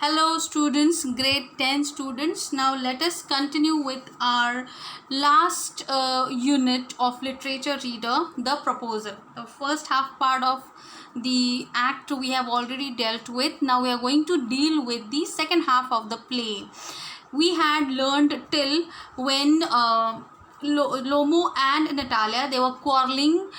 Hello students, grade 10 students. Now let us continue with our last unit of literature reader, the proposal. The first half part of the act we have already dealt with. Now we are going to deal with the second half of the play. We had learned till when Lomo and Natalia, they were quarreling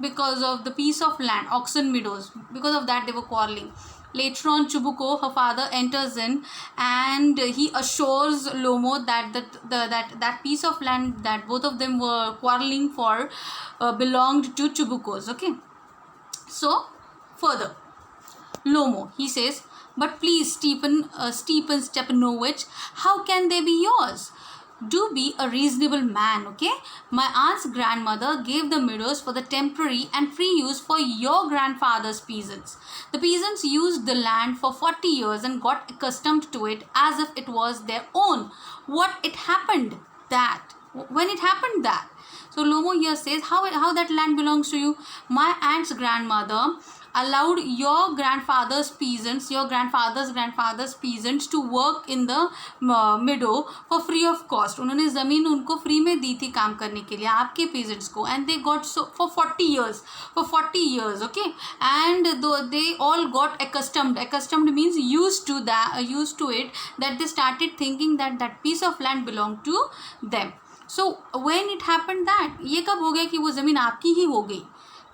because of the piece of land, Oxen Meadows. Because of that they were quarreling. Later on, Chubuko, her father, enters in and he assures Lomo that that piece of land that both of them were quarreling for belonged to Chubuko's. Okay. So, further, Lomo, he says, but please, Stephen Stepanovich, how can they be yours? Do be a reasonable man, okay? My aunt's grandmother gave the meadows for the temporary and free use for your grandfather's peasants. The peasants used the land for 40 years and got accustomed to it as if it was their own. When it happened that. So Lomo here says, how that land belongs to you? My aunt's grandmother allowed your grandfather's peasants to work in the meadow for free of cost. उन्होंने ज़मीन उनको free में दी थी काम करने के लिए आपके peasants को, and they got so for 40 years, okay, and they all got accustomed means used to it, that they started thinking that that piece of land belonged to them. So when it happened that, ये कब हो गया कि वो ज़मीन आपकी ही हो गई?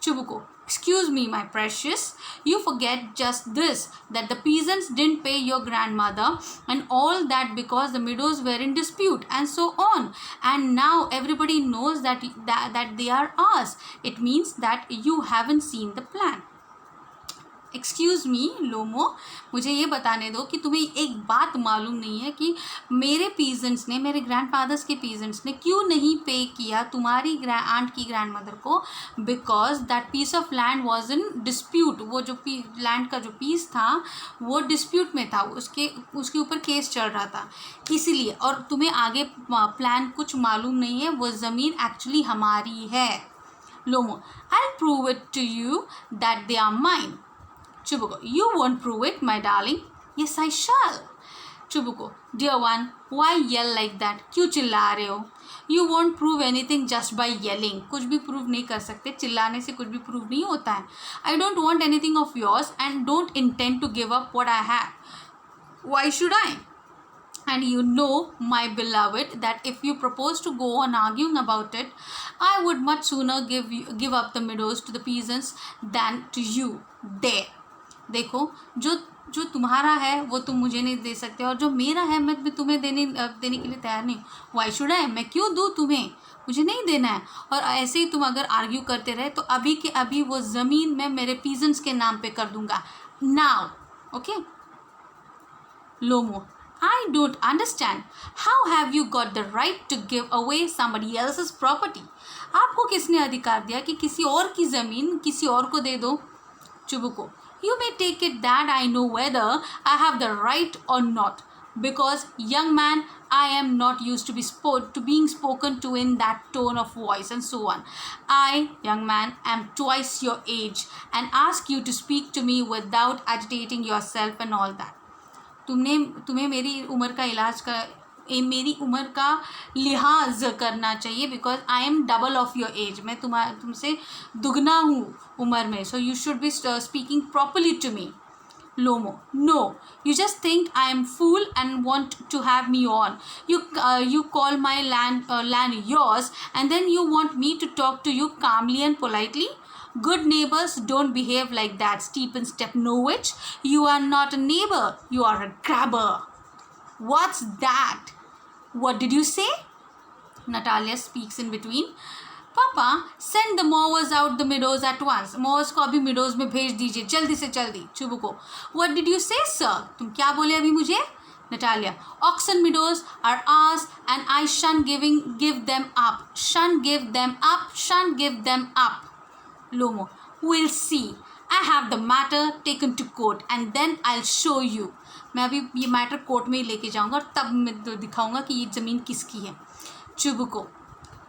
Chubuko, excuse me, my precious, you forget just this, that the peasants didn't pay your grandmother and all that because the meadows were in dispute and so on. And now everybody knows that they are ours. It means that you haven't seen the plan. Excuse me Lomo, मुझे ये बताने दो कि तुम्हें एक बात मालूम नहीं है कि मेरे पीजेंट्स ने, मेरे ग्रैंडफादर्स के पीजेंट्स ने क्यों नहीं पे किया तुम्हारी आंट की ग्रैंडमदर को? Because that piece of land was in dispute. वो जो लैंड का जो पीस था वो डिस्प्यूट में था, उसके ऊपर केस चल रहा था, इसीलिए. और तुम्हें आगे प्लान कुछ मालूम नहीं है. वो ज़मीन एक्चुअली हमारी है. Lomo, I prove it to you that they are mine. Chubuko, you won't prove it, my darling. Yes, I shall. Chubuko, dear one, why yell like that? क्यों चिल्ला रहे हो? You won't prove anything just by yelling. कुछ भी prove नहीं कर सकते, चिल्लाने से कुछ भी प्रूव नहीं होता है. I don't want anything of yours and don't intend to give up what I have. Why should I? And you know, my beloved, that if you propose to go on arguing about it, I would much sooner give up the meadows to the peasants than to you. There. देखो, जो तुम्हारा है वो तुम मुझे नहीं दे सकते, और जो मेरा है मैं तुम्हें देने के लिए तैयार नहीं. वाई शुड आई, मैं क्यों दूँ तुम्हें? मुझे नहीं देना है. और ऐसे ही तुम अगर आर्ग्यू करते रहे तो अभी के अभी वो ज़मीन मैं मेरे पीजेंट्स के नाम पे कर दूंगा. Now, okay. Lomo, I don't understand. How have you got the right to give away somebody else's property? आपको किसने अधिकार दिया कि किसी और की ज़मीन किसी और को दे दो? Chubuko, you may take it that I know whether I have the right or not, because, young man, I am not used to being spoken to in that tone of voice and so on. I, young man, am twice your age and ask you to speak to me without agitating yourself and all that. तुम्हें मेरी उम्र का लिहाज करना चाहिए, because I am double of your age. मैं तुमसे दुगना हूँ उम्र में. So you should be speaking properly to me. Lomo, no, you just think I am fool and want to have me on. You call my land yours, and then you want me to talk to you calmly and politely? Good neighbors don't behave like that, Stephen Stepanovich. You are not a neighbor, you are a grabber. What's that? What did you say? Natalia speaks in between. Papa, send the mowers out the meadows at once. Mowers को अभी meadows में भेज दीजिए, जल्दी से जल्दी. Chubuko, what did you say, sir? तुम क्या बोले अभी मुझे? Natalia, oxen meadows are ours and I shan't give them up. Shan't give them up. Lomo, we'll see. I have the matter taken to court and then I'll show you. मैं अभी ये matter court में ही लेके जाऊंगा और तब मैं दिखाऊंगा कि ये ज़मीन किसकी है. Chubuko,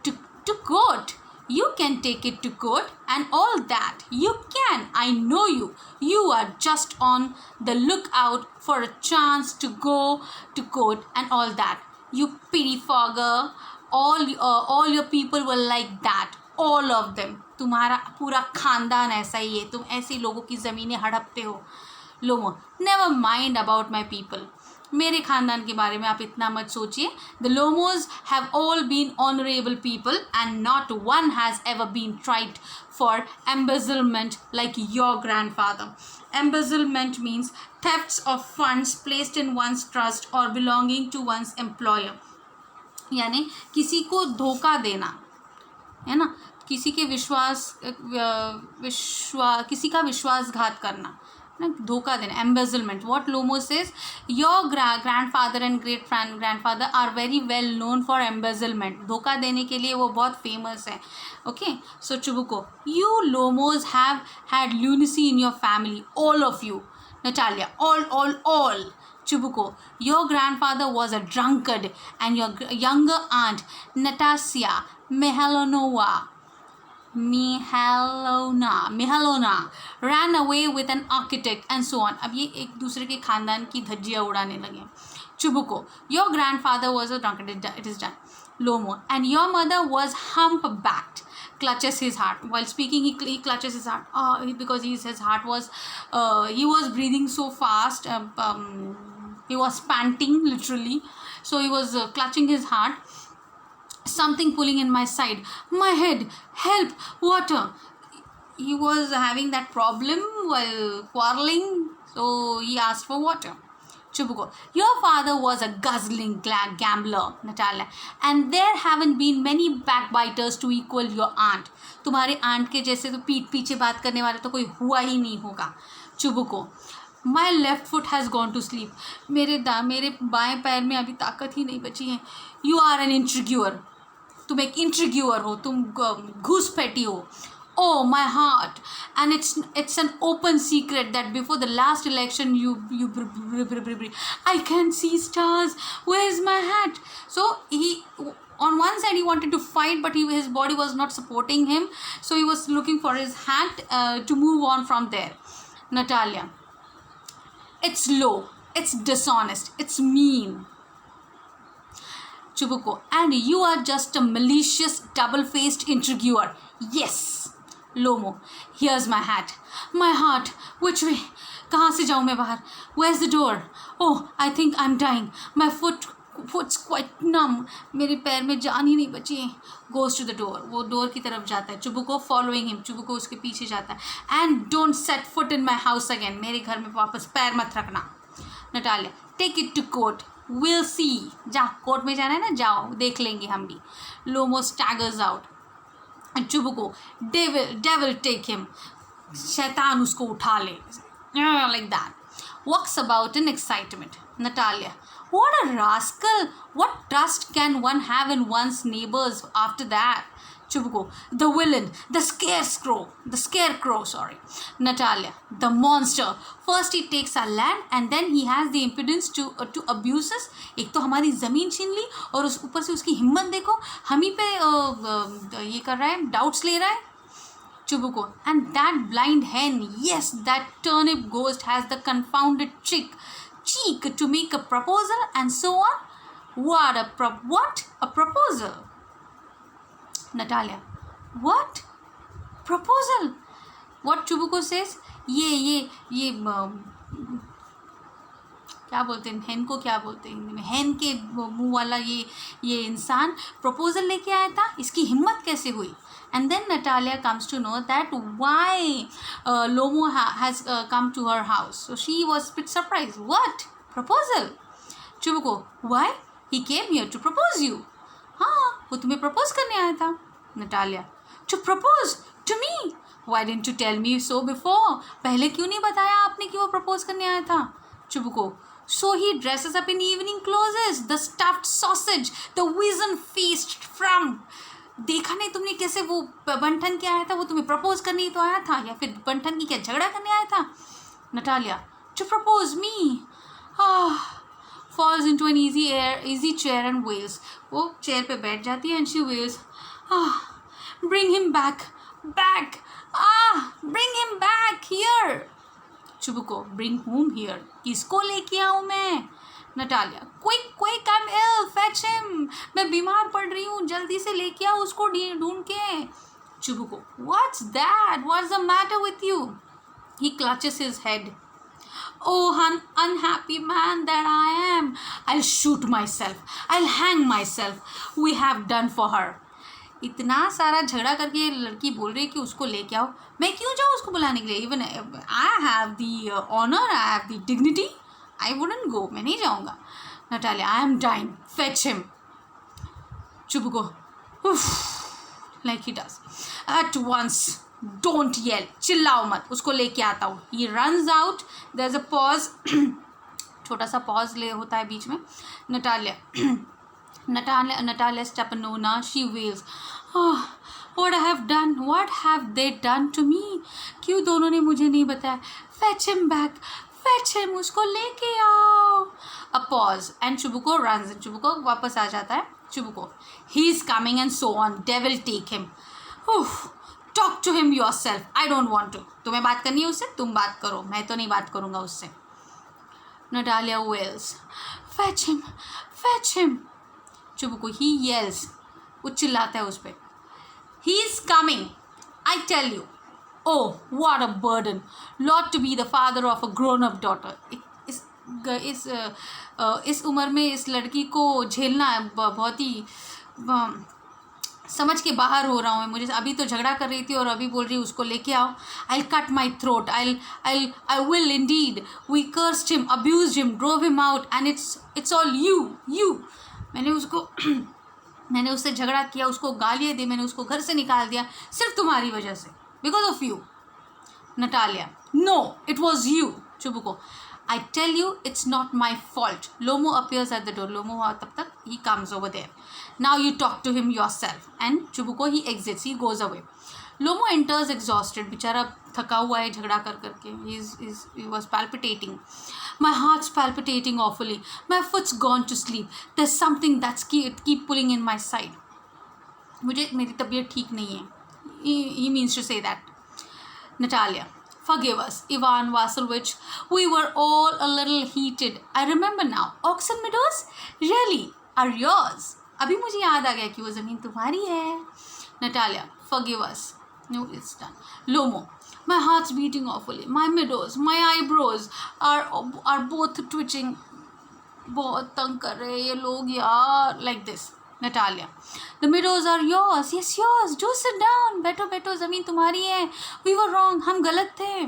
to court? You can take it to court and all that. You can. I know you. You are just on the lookout for a chance to go to court and all that. You pettifogger. All your people were like that. All of them. तुम्हारा पूरा खानदान ऐसा ही है. तुम ऐसे लोगों की ज़मीनें हड़पते हो. लोमो, never mind about my people. मेरे खानदान के बारे में आप इतना मत सोचिए. The Lomos have all been honorable people and not one has ever been tried for embezzlement like your grandfather. Embezzlement means thefts of funds placed in one's trust or belonging to one's employer. यानी किसी को धोखा देना, है ना, किसी के किसी का विश्वासघात करना, धोखा देना, embezzlement. What Lomo says, your grandfather and great grandfather are very well known for embezzlement. धोखा देने के लिए वो बहुत famous है. Okay, so Chubuko, you Lomos have had lunacy in your family, all of you. Natalia, all. Chubuko, your grandfather was a drunkard and your younger aunt Natasha Mihalonova ran away with an architect and so on. अब ये एक दूसरे के खानदान की धज्जियाँ उड़ाने लगे. Chubuko, your grandfather was a drunkard. It is done. Lomo, and your mother was humpbacked. Clutches his heart. While speaking, he clutches his heart. Because his heart was, he was breathing so fast. He was panting literally. So he was clutching his heart. Something pulling in my side. My head. Help. Water. He was having that problem while quarreling. So he asked for water. Chubuko, your father was a guzzling gambler, Natalia, and there haven't been many backbiters to equal your aunt. तुम्हारे aunt के जैसे तो पीठ पीछे बात करने वाला तो कोई हुआ ही नहीं होगा. Chubuko, my left foot has gone to sleep. मेरे बाएं पैर में अभी ताकत ही नहीं बची है. You are an intriguer. तुम एक intriguer हो. तुम घूसपैठी हो. Oh, my heart. And it's an open secret that before the last election I can see stars. Where's my hat? So he, on one side he wanted to fight, but his body was not supporting him, so he was looking for his hat to move on from there. Natalia, it's low, it's dishonest, it's mean. Chubuko, and you are just a malicious double-faced intriguer. Yes. Lomo, here's my hat. My heart. Which way? कहाँ से जाऊँ मैं बाहर? Where's the door? Oh, I think I'm dying. My foot's quite numb. मेरे पैर में जान ही नहीं बची है. Goes to the door. वो door की तरफ जाता है. Chubuko following him. Chubuko उसके पीछे जाता है. And don't set foot in my house again. मेरे घर में वापस पैर मत रखना. Natalia, take it to court. We'll see. जा, कोर्ट में जाना है ना, जाओ, देख लेंगे हम भी. Lomo staggers out. And Chubuko, devil take him. शैतान उसको उठा ले. Like that. Walks about in excitement. Natalia, what a rascal. What trust can one have in one's neighbors after that? Chubuko, the villain, the scarecrow, sorry. Natalia, the monster. First he takes our land and then he has the impudence to abuse us. एक तो हमारी ज़मीन छीन ली और उस ऊपर से उसकी हिम्मत देखो, हम ही पे ये कर रहा है, डाउट्स ले रहा है. Chubuko, and that blind hen, yes, that turnip ghost has the confounded cheek to make a proposal and so on. What a proposal? Natalia, what? Proposal? What Chubuko says? ये क्या बोलते हैं, हेन को क्या बोलते हैं हिंदी में, हेन के मुंह वाला ये इंसान प्रपोजल लेके आया था, इसकी हिम्मत कैसे हुई? And then Natalia comes to know that why Lomo has come to her house. So she was a bit surprised. What? Proposal? Chubuko, why? He came here to propose you. हाँ, वो तुम्हें propose करने आया था. Natalia, to propose to me? Why didn't you tell me so before? पहले क्यों नहीं बताया आपने कि वो propose करने आया था? Chubuko, so he dresses up in evening clothes, the stuffed sausage, the wizen-faced frump. देखा नहीं तुमने कैसे वो बंठन क्या आया था, वो तुम्हें प्रपोज करने ही तो आया था, या फिर बंठन की क्या झगड़ा करने आया था? Natalia, to propose me? Falls into an easy chair and wails. वो चेयर पे बैठ जाती है and she wails. Bring him back. Back. Ah, bring him back here. चुबुको, bring whom here? किसको लेके आऊँ मैं? Natalia, quick, quick, I'm ill, fetch him. मैं बीमार पड़ रही हूँ, जल्दी से लेके आओ उसको ढूंढ के. चुबुको, what's that? What's the matter with you? He clutches his head. Oh, unhappy man that I am. I'll shoot myself. I'll hang myself. We have done for her. इतना सारा झगड़ा करके लड़की बोल रही है कि उसको लेके आओ. मैं क्यों जाऊँ उसको बुलाने के लिए? Even I have the honour, I have the dignity. I wouldn't go. मैं नहीं जाऊँगा. Natalia, I am dying. Fetch him. Chubuko, like he does. At once. Don't yell. चिल्लाओ मत. उसको लेके आता हूँ. He runs out. There is a pause. छोटा सा पॉज ले होता है बीच में. Natalia Stepanova, she wails. Oh, what I have done? What have they done to me? क्यों दोनों ने मुझे नहीं बताया? Fetch him back. Fetch him. उसको लेके आओ. A pause and Chubuko runs. And Chubuko वापस आ जाता है. Chubuko, he is coming and so on. Devil take him. Talk to him yourself. I don't want to. तुम्हें बात करनी है उससे? तुम बात करो. मैं तो नहीं बात करूँगा उससे. Natalia wails. Fetch him. Fetch him. चुबुको, he yells. वो चिल्लाता है उस पर. He is coming. I tell you. Oh, what a burden. Not to be the father of a grown-up daughter. इस उम्र में इस लड़की को झेलना बहुत ही समझ के बाहर हो रहा हूँ. मुझे अभी तो झगड़ा कर रही थी और अभी बोल रही उसको लेके आओ. I'll cut my throat. I will indeed. We cursed him, abused him, drove him out, and it's all you. मैंने उससे झगड़ा किया, उसको गालियाँ दी, मैंने उसको घर से निकाल दिया सिर्फ तुम्हारी वजह से. Because of you. Natalia, no, it was you. Chubuko, I tell you it's not my fault. Lomo appears at the door. Lomo तब तक he comes over there. Now you talk to him yourself. And Chubuko, he exits, he goes away. Lomo enters exhausted. बेचारा थका हुआ है झगड़ा कर करके. he was palpitating. My heart's palpitating awfully. My foot's gone to sleep. There's something that's keep pulling in my side. मेरी तबीयत ठीक नहीं है. He means to say that. Natalia, forgive us, Ivan Vasilovich. We were all a little heated. I remember now. Oxen Meadows? Really? Are yours? अभी मुझे याद आ गया कि वो ज़मीन तुम्हारी है. Natalia, forgive us. No, it's done. Lomo, my heart's beating awfully. My meadows, my eyebrows are both twitching. बहुत तंग कर रहे ये लोग यार. Like this. Natalia, the meadows are yours. Yes, yours. Do sit down. बैठो ज़मीन तुम्हारी है. We were wrong. हम गलत थे.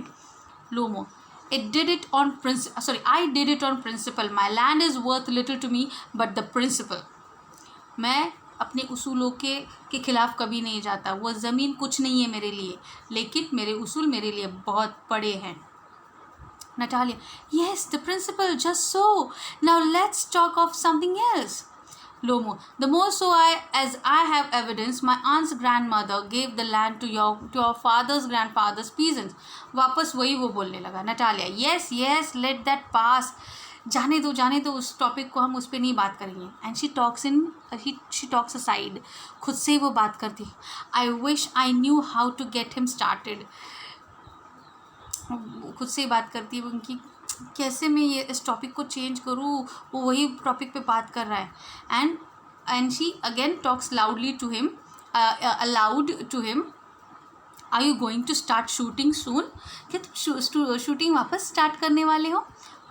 Lomo, I did it on principle. My land is worth little to me, but the principle. मैं अपने उसूलों के खिलाफ कभी नहीं जाता. वो ज़मीन कुछ नहीं है मेरे लिए, लेकिन मेरे उसूल मेरे लिए बहुत बड़े हैं. Natalia, yes, the principle, just so. Now let's talk of something else. Lomo, the more so as I have evidence, my aunt's grandmother gave the land to your father's grandfather's peasants. वापस वही वो बोलने लगा. Natalia, yes, let that pass. जाने दो उस topic को, हम उस पर नहीं बात करेंगे. And she talks aside. खुद से वो बात करती. I wish I knew how to get him started. खुद से बात करती है उनकी, कैसे मैं ये इस टॉपिक को चेंज करूँ. वो वही टॉपिक पे बात कर रहा है. And she again talks loudly to him, aloud to him. Are you going to start shooting soon? क्या तुम शूटिंग वापस स्टार्ट करने वाले हो?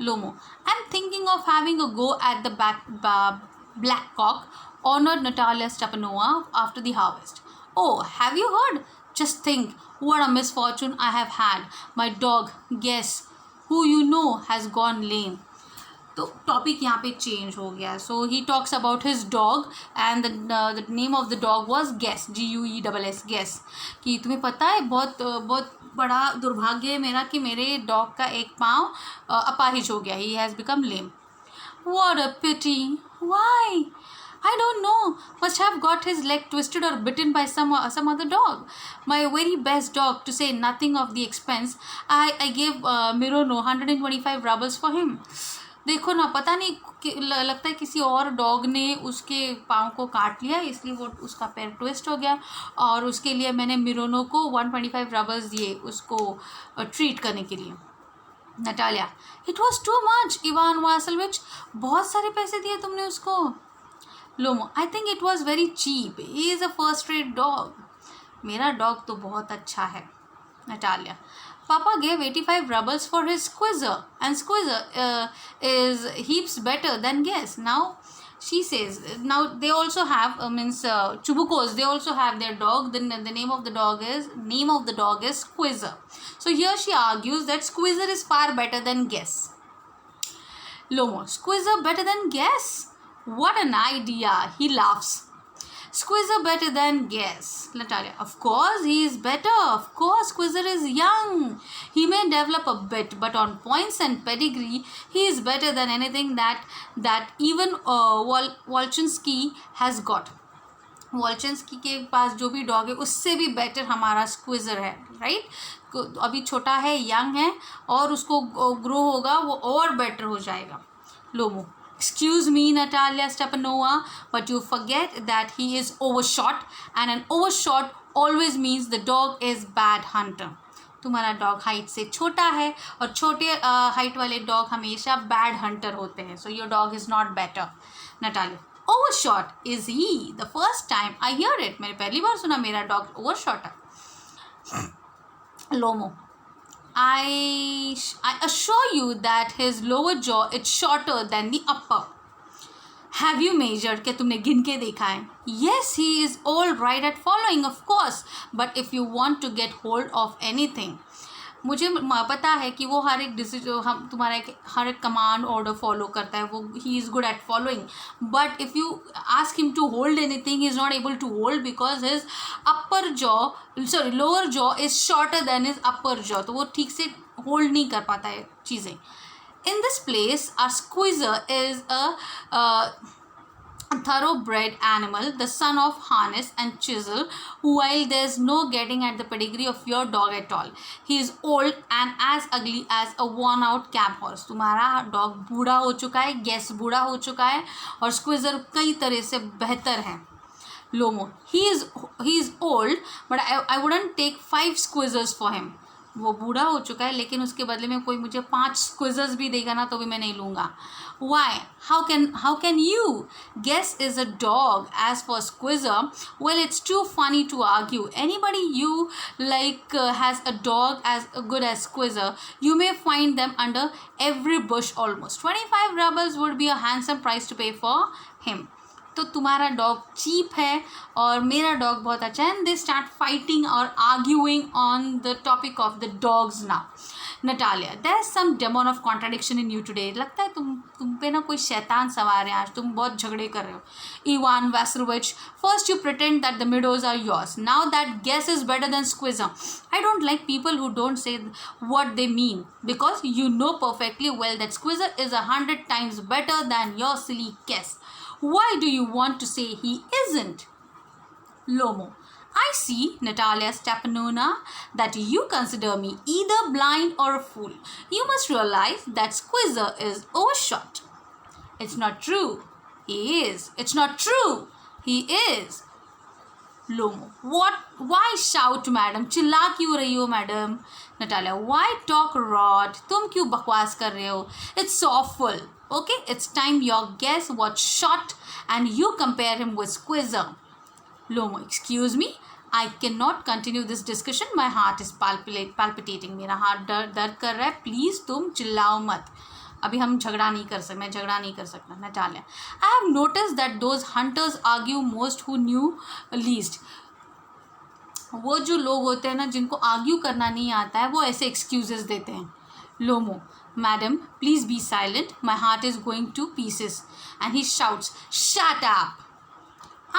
Lomo, I'm thinking of having a go at the black cock, honored Natalia Stepanova after the harvest. Oh, have you heard? Just think, what a misfortune I have had. My dog, guess, who you know has gone lame. तो topic यहाँ पे change हो गया. So he talks about his dog and the name of the dog was Guess, GUESS, Guess. कि तुम्हें पता है बहुत बड़ा दुर्भाग्य है मेरा कि मेरे डॉग का एक पाँव अपाहिज हो गया. He has become lame. What a pity. Why? I don't know. Must have got his leg twisted or bitten by some other dog. My very best dog, to say nothing of the expense. I gave Mirono 125 rubles for him. देखो ना, पता नहीं लगता है किसी और dog ने उसके पाँव को काट लिया, इसलिए वो उसका पैर ट्विस्ट हो गया, और उसके लिए मैंने मिरोनो को 125 रबर्स दिए उसको ट्रीट करने के लिए। Natalia, it was too much Ivan Vasilyevich, बहुत सारे पैसे दिए तुमने उसको। Lomo, I think it was very cheap, he is a first rate dog. मेरा डॉग तो बहुत अच्छा है। नटालिया, Papa gave 85 rubles for his squeezer, and squeezer is heaps better than Guess. Now she says, now they also have Chubukos. They also have their dog. The name of the dog is Squeezer. So here she argues that Squeezer is far better than Guess. Lomo, Squeezer better than Guess? What an idea! He laughs. Squeezer better than Guess. Natalia, of course he is better. Of course, Squeezer is young. He may develop a bit, but on points and pedigree, he is better than anything that even Wolchinsky has got. वॉल्चिंस्की के पास जो भी dog है उससे भी better हमारा स्क्विज़र है, right. अभी छोटा है, यंग है, और उसको ग्रो होगा, वो और बेटर हो जाएगा। लोमो, excuse me, Natalia Stepanova, but you forget that he is overshot, and an overshot always means the dog is bad hunter. तुम्हारा डॉग हाइट से छोटा है, और छोटे हाइट वाले डॉग हमेशा बैड हंटर होते हैं, so your dog is not better. Natalia, overshot is he? The first time I hear it. मैंने पहली बार सुना मेरा डॉग overshot है। लोमो, I assure you that his lower jaw is shorter than the upper. Have you measured? क्या तुमने गिन के देखा है? Yes, he is all right at following, of course. But if you want to get hold of anything, मुझे पता है कि वो हर एक डिसीजन, हम तुम्हारा हर एक कमांड ऑर्डर फॉलो करता है, वो he is good at following, but if you ask him to hold anything he is not able to hold because his lower jaw is shorter than his upper jaw, तो वो ठीक से hold नहीं कर पाता है चीज़ें। In this place a squeezer is a thoroughbred animal, the son of harness and chisel, while there's no getting at the pedigree of your dog at all. He is old and as ugly as a worn out cab horse. तुम्हारा dog बूढ़ा हो चुका है, guess बूढ़ा हो चुका है, और स्क्विज़र कई तरह से बेहतर है। लोमो, he is old, but I wouldn't take 5 squeezers for him. वो बूढ़ा हो चुका है, लेकिन उसके बदले में कोई मुझे 5 स्क्विज़र्स भी देगा ना तो भी मैं नहीं लूँगा। Why? How can you? Guess is a dog. As for Squeezer, well, it's too funny to argue. Anybody you like has a dog as good as Squeezer. You may find them under every bush almost. 25 rubles would be a handsome price to pay for him. तो तुम्हारा dog cheap है और मेरा dog बहुत अच्छा है, and they start fighting और arguing on the topic of the dogs now. Natalia, there is some demon of contradiction in you today. लगता है तुम पे ना कोई शैतान सवार है आज, तुम बहुत झगड़े कर रहे हो। Ivan Vasilyevich, first you pretend that the meadows are yours, now that Guess is better than Squeezer. I don't like people who don't say what they mean, because you know perfectly well that Squeezer is 100 times better than your silly guess. Why do you want to say he isn't? Lomo, I see, Natalia Stepanova, that you consider me either blind or a fool. You must realize that Squeezer is overshot. It's not true. He is. It's not true. He is. Lomo, what? Why shout, madam? चिल्ला क्यों रही हो, madam? Natalia, why talk rot? तुम क्यों बकवास कर रहे हो? It's awful. Okay, it's time your guess was shot and you compare him with Squeezer. Lomo, excuse me, I cannot continue this discussion. My heart is palpitating. मेरा heart दर्द कर रहा है, प्लीज़ तुम चिल्लाओ मत। अभी हम झगड़ा नहीं कर सकते, मैं झगड़ा नहीं कर सकता। Natalia, I have notice that those hunters argue most who knew least. वो जो लोग होते हैं ना जिनको आर्ग्यू करना नहीं आता है, वो ऐसे एक्सक्यूजेस देते हैं। लोमो, madam, please be silent. My heart is going to pieces. And he shouts, shut up.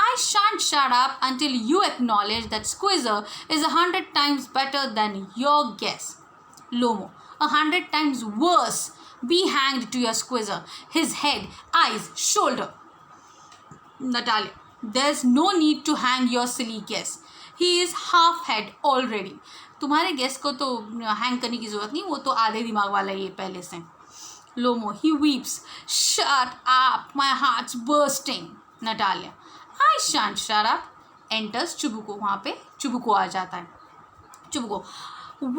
I shan't shut up until you acknowledge that Squeezer is 100 times better than your guess. Lomo, 100 times worse. Be hanged to your Squeezer. His head, eyes, shoulder. Natalia, there's no need to hang your silly guess. He is half head already. तुम्हारे guess को तो hang करने की ज़रूरत नहीं, वो तो आधे दिमाग वाला ही है पहले से। Lomo, he weeps. Shut up, my heart's bursting. Natalia, I shan't shut up. Enters Chubuko. वहाँ पे चुबुको आ जाता है. चुबुको,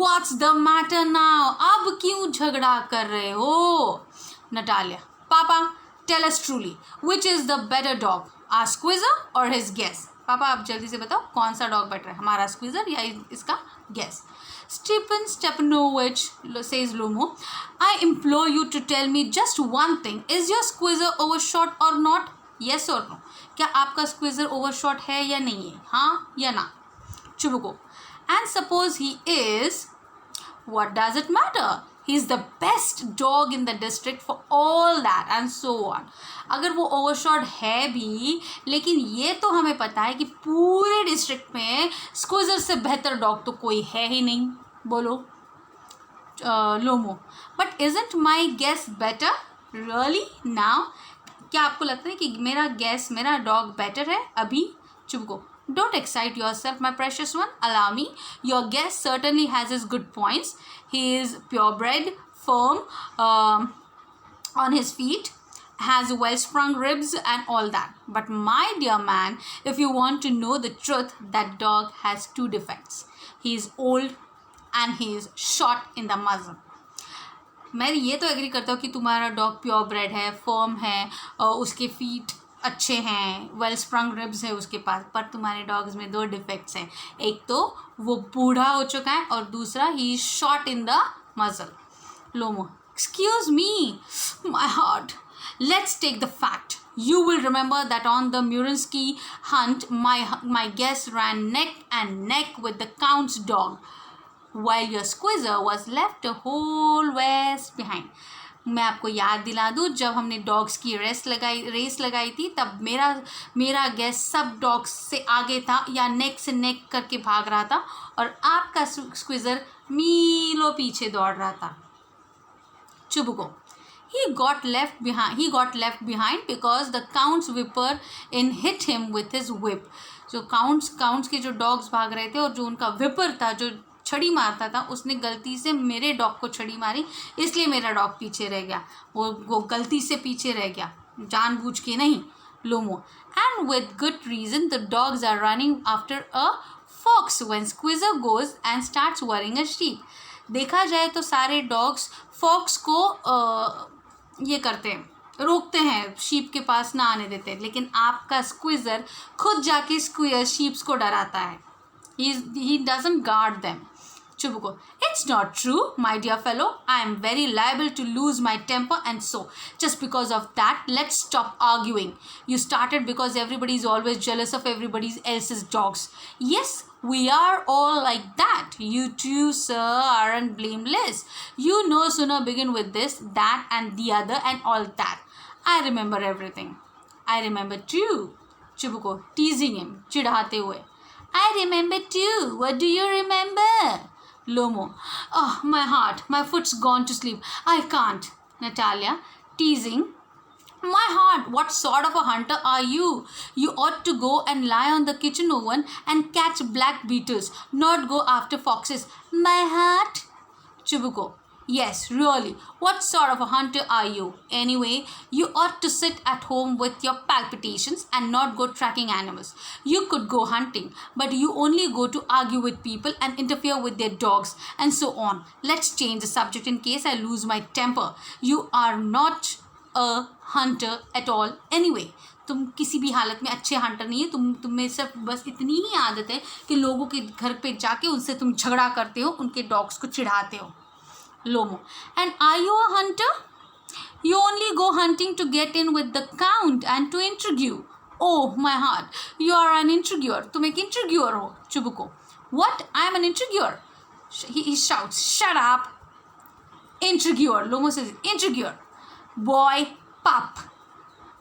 what's the matter now? अब क्यों झगड़ा कर रहे हो? Natalia, Papa, tell us truly, which is the better dog, our Squeezer or his guess? पापा आप जल्दी से बताओ कौन सा डॉग बेटर है, हमारा स्क्वीजर या इसका guess? Stephen Stepanovich, says Lomo, I implore you to tell me just one thing. Is your squeezer overshot or not? Yes or no? क्या आपका squeezer overshot है या नहीं है? हाँ या ना? Chubuko, and suppose he is, what does it matter? He is the best dog in the district for all that and so on. अगर वो ओवरशॉट है भी, लेकिन ये तो हमें पता है कि पूरे डिस्ट्रिक्ट में स्क्विजर से बेहतर डॉग तो कोई है ही नहीं. बोलो Lomo, but isn't my Guess better really now? क्या आपको लगता है कि मेरा गेस, मेरा डॉग बेटर है अभी? चुपको, don't excite yourself, my precious one. Allow me. Your guess certainly has his good points. He is purebred, firm on his feet, has well-sprung ribs and all that. But my dear man, if you want to know the truth, that dog has two defects. He is old and he is short in the muzzle. मैं ये तो agree करता हूँ कि तुम्हारा dog pure bread है, firm है, उसके फीट अच्छे हैं, वेल स्प्रंग रिब्स है उसके पास, पर तुम्हारे डॉग्स में दो डिफेक्ट्स हैं. एक तो वो बूढ़ा हो चुका है और दूसरा he is short in the muzzle. Lomo, excuse me, my heart, let's take the fact. You will remember that on the Murinsky hunt, my guest ran neck and neck with the Count's dog, while your squeezer was left a whole west behind. मैं आपको याद दिला दूँ, जब हमने dogs की race लगाई थी तब मेरा गैस सब डॉग्स से आगे था या नेक से नेक करके भाग रहा था और आपका स्क्विज़र मीलों पीछे दौड़ रहा था. चुबुको, he got left behind because the Count's whipper hit him with his whip. जो काउंट्स के जो डॉग्स भाग रहे थे और जो उनका विपर था, जो छड़ी मारता था, उसने गलती से मेरे डॉग को छड़ी मारी, इसलिए मेरा डॉग पीछे रह गया. वो गलती से पीछे रह गया, जानबूझ के नहीं. Lomo, and with good reason the dogs are running after a fox when Squeezer goes and starts worrying a sheep. देखा जाए तो सारे डॉग्स फॉक्स को ये करते हैं, रोकते हैं, शीप के पास ना आने देते, लेकिन आपका स्क्विजर खुद जाके शीप्स को डराता है. He doesn't guard them. Chubuko, it's not true, my dear fellow. I am very liable to lose my temper, and so, just because of that, let's stop arguing. You started because everybody is always jealous of everybody else's dogs. Yes, we are all like that. You too, sir, aren't blameless. You no sooner begin with this, that, and the other, and all that. I remember everything. I remember too. Chubuko, teasing him, चिढ़ाते हुए. I remember too. What do you remember? Lomo, oh, my heart, my foot's gone to sleep. I can't. Natalia, teasing. My heart, what sort of a hunter are you? You ought to go and lie on the kitchen oven and catch black beetles, not go after foxes. My heart. Chubuko, yes, really, what sort of a hunter are you? Anyway, you ought to sit at home with your palpitations and not go tracking animals. You could go hunting, but you only go to argue with people and interfere with their dogs and so on. Let's change the subject in case I lose my temper. You are not a hunter at all anyway. तुम किसी भी हालत में अच्छे Hunter नहीं है. तुम्हें सिर्फ बस इतनी ही आदत है कि लोगों के घर पे जाके उनसे तुम झगड़ा करते हो, उनके डॉग्स को चिढ़ाते हो. Lomo, and are you a hunter? You only go hunting to get in with the Count and to intrigue. Oh, my heart, you are an intriguer. तुम एक intriguer हो. Chubuko, what? I am an intriguer. He shouts, shut up. Intriguer. Lomo says, intriguer. Boy, pup.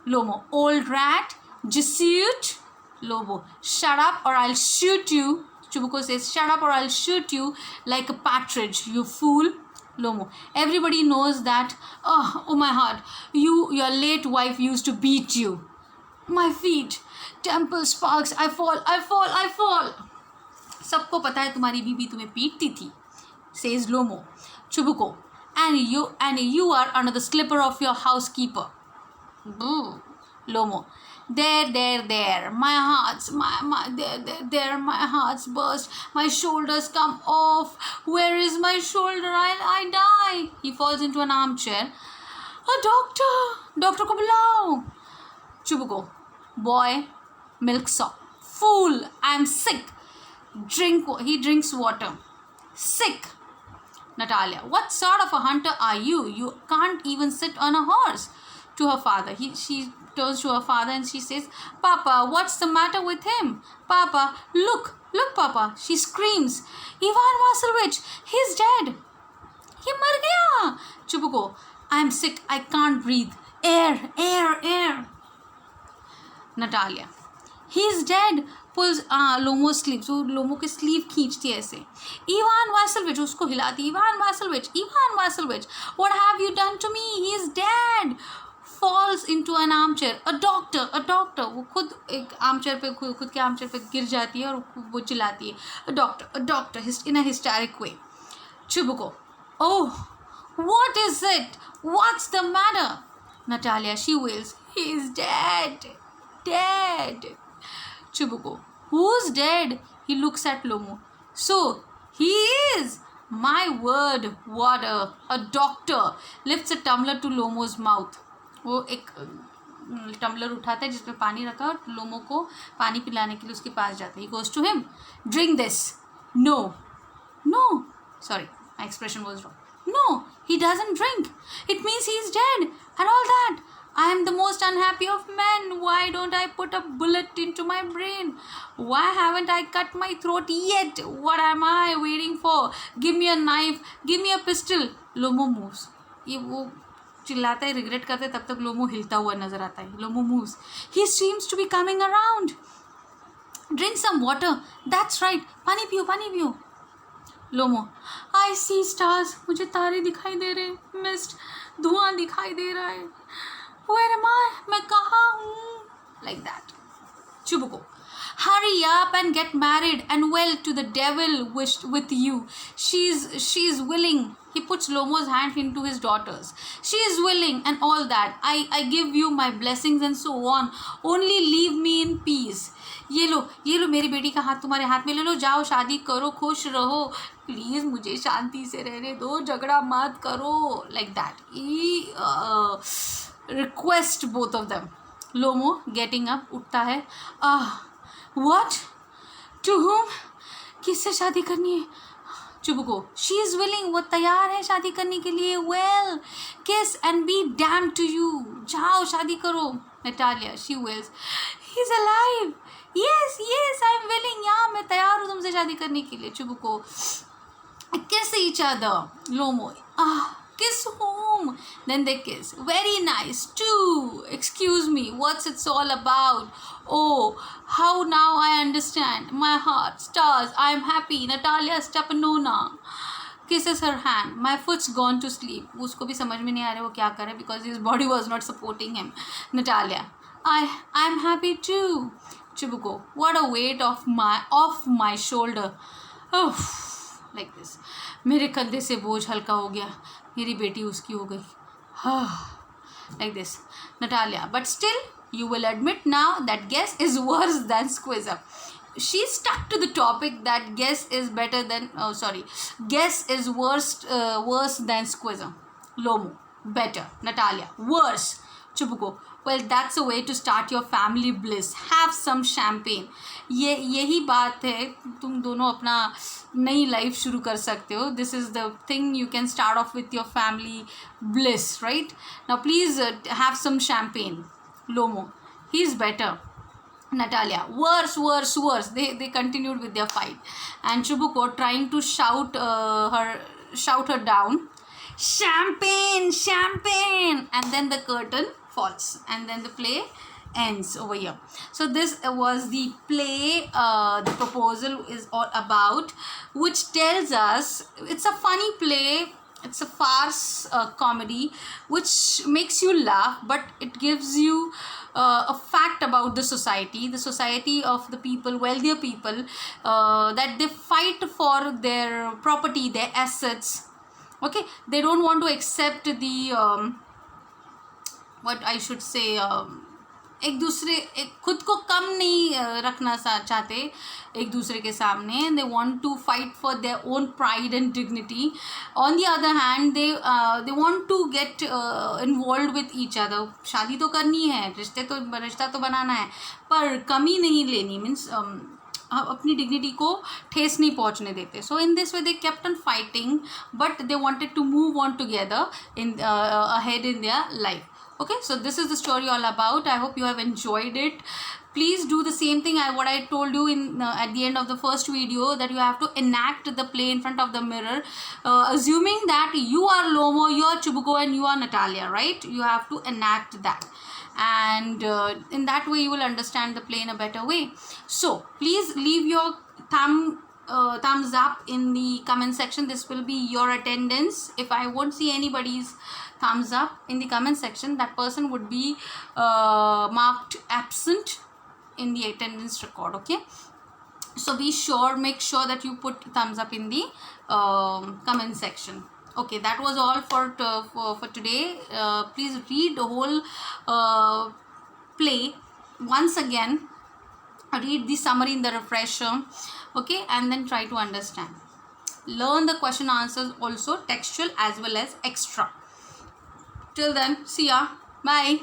Lomo, old rat. Jesuit. Lomo, shut up or I'll shoot you. Chubuko says, shut up or I'll shoot you like a partridge, you fool. Lomo, everybody knows that. Oh my heart, your late wife used to beat you. My feet, temple sparks, I fall. सबको पता है तुम्हारी बीबी तुम्हें पीटती थी. Says Lomo. Chubuko, and you are under the slipper of your housekeeper. Boo. Lomo. There. My hearts, there. My hearts burst. My shoulders come off. Where is my shoulder? I die. He falls into an armchair. A doctor. Doctor ko bulao. Chubuko. Boy, milk sop. Fool. I'm sick. He drinks water. Sick. Natalia. What sort of a hunter are you? You can't even sit on a horse. To her father. She turns to her father and she says, Papa, what's the matter with him? Papa, look, Papa. She screams, Ivan Vassilevich, he's dead. He mar gaya. Chubuko, I'm sick. I can't breathe. Air. Natalia, he's dead. Pulls Lomo's sleeve. So Lomo के sleeve खींचती है ऐसे. Ivan Vassilevich, उसको हिलाती. Ivan Vassilevich, what have you done to me? He's dead. Falls into an armchair. A doctor. वो खुद एक armchair पे खुद के आर्मचेयर पे गिर जाती है और वो चिल्लाती है. A doctor in a hysteric way. Chubuko, oh, what is it? What's the matter? Natalia, she wails, he's dead. Chubuko, who's dead? He looks at Lomo. So, he is. My word, water. A doctor lifts a tumbler to Lomo's mouth. वो एक tumbler उठाता है जिसमें पानी रखा और लोमो को पानी पिलाने के लिए उसके पास जाता है. He goes to him. Drink this. No, sorry, my expression was wrong. No, he doesn't drink. It means he's dead and all that. I am the most unhappy of men. Why don't I put a bullet into my brain? Why haven't I cut my throat yet? What am I waiting for? Give me a knife. Give me a pistol. Lomo moves. ये वो चिल्लाता है, regret करता है, तब तक लोमो हिलता हुआ नजर आता है. लोमो moves. He seems to be coming around. Drink some water. That's right. पानी पियो. लोमो. I see stars. मुझे तारे दिखाई दे रहे हैं. Mist. धुआं दिखाई दे रहा है. Where am I? मैं कहाँ हूँ? Like that. Chubuko. Hurry up and get married and well to the devil wished with you. She's willing. He puts Lomo's hand into his daughter's. She is willing and all that. I give you my blessings and so on. Only leave me in peace. ये लो मेरी बेटी का हाथ तुम्हारे हाथ में ले लो. जाओ शादी करो, खुश रहो. प्लीज़ मुझे शांति से रहने दो. झगड़ा मत करो. Like that. He request both of them. Lomo getting up उठता है. What? To whom? किससे शादी करनी है? Chubuko, she is willing. वो तैयार है शादी करने के लिए. Well, kiss and be damned to you. जाओ शादी करो. Natalia, she wails. He's alive. Yes, I'm willing. Yeah, मैं तैयार हूँ तुमसे शादी करने के लिए. Chubuko, kiss each other. Lomo, kiss whom? Then they kiss. Very nice too. Excuse me, what's it all about? Oh, how now I understand. My heart, stars, I am happy. Natalia Stepanona kisses her hand. My foot's gone to sleep. उसको भी समझ में नहीं आ रहा वो क्या करे because his body was not supporting him. Natalia, I'm happy too. Chubuko, what a weight off my shoulder. Oh, like this. मेरे कंधे से बोझ हल्का हो गया. मेरी बेटी उसकी हो गई. Like this. Natalia, but still you will admit now that guess is worse than Squeezer. She stuck to the topic that guess is worse than Squeezer. Lomo, better. Natalia, worse. Chubuko, well that's a way to start your family bliss. Have some champagne. यही बात है तुम दोनों अपना नई life शुरू कर सकते हो. This is the thing you can start off with your family bliss, right? Now please have some champagne. Lomo, he's better. Natalia, worse. They continued with their fight, and Chubuko trying to shout her down. Champagne, and then the curtain falls, and then the play ends over here. So this was the play the proposal is all about, which tells us it's a funny play. It's a farce comedy which makes you laugh, but it gives you a fact about the society of the people, wealthier people, that they fight for their property, their assets, Okay, they don't want to accept the what I should say, एक दूसरे खुद को कम नहीं रखना चाहते एक दूसरे के सामने. They want to fight for their own pride and dignity. On the other hand they want to get involve with each other. शादी तो करनी है, रिश्ता तो बनाना है, पर कमी नहीं लेनी. मीन्स अपनी डिग्निटी को ठेस नहीं पहुंचने देते. So in this way they kept on fighting, but they wanted to move on together in ahead in their life. Okay, so this is the story all about. I hope you have enjoyed it. Please do the same thing what I told you in at the end of the first video, that you have to enact the play in front of the mirror, assuming that you are Lomo, you are Chubuko, and you are Natalia, right? You have to enact that, and in that way you will understand the play in a better way. So please leave your thumbs up in the comment section. This will be your attendance. If I won't see anybody's thumbs up in the comment section, that person would be marked absent in the attendance record. Okay, so make sure that you put thumbs up in the comment section. Okay, that was all for today. Please read the whole play once again. Read the summary in the refresher. Okay, and then try to understand. Learn the question answers also, textual as well as extra. Till then, see ya. Bye.